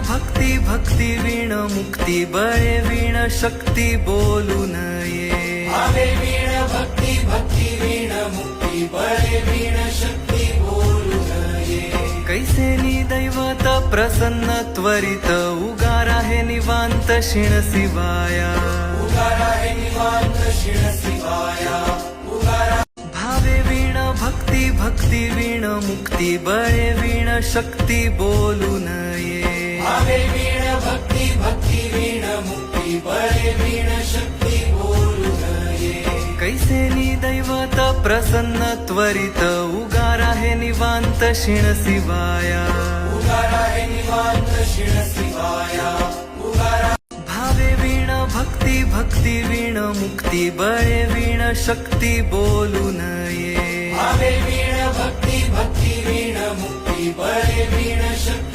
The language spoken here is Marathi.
भक्ती भक्ती वीण मुक्ती बळे वीण शक्ती बोलू नये भावे वीण भक्ती भक्ती वीण मुक्ती बळे वीण शक्ती बोलू नये कैसे दैवत प्रसन्न त्वरित उगार आहे निवांत शिण शिवाया उगार आहे निवांत शिण शिवाया उगारा भावे वीण भक्ती भक्ती वीण मुक्ती बळे वीण शक्ती बोलू नये भावे वीण भक्ती भक्ती वीण मुक्ती बळे वीण शक्ती बोलू नये कैसे दैवत प्रसन्न त्वरित उगार आहे निवांत शिण शिवाया उगार आहे निवांत शिण शिवाया उगारा भावे वीण भक्ती भक्ती वीण मुक्ती बळे वीण शक्ती बोलू नये भावे वीण भक्ती भक्ती वीण मुक्ती बळे वीण शक्ती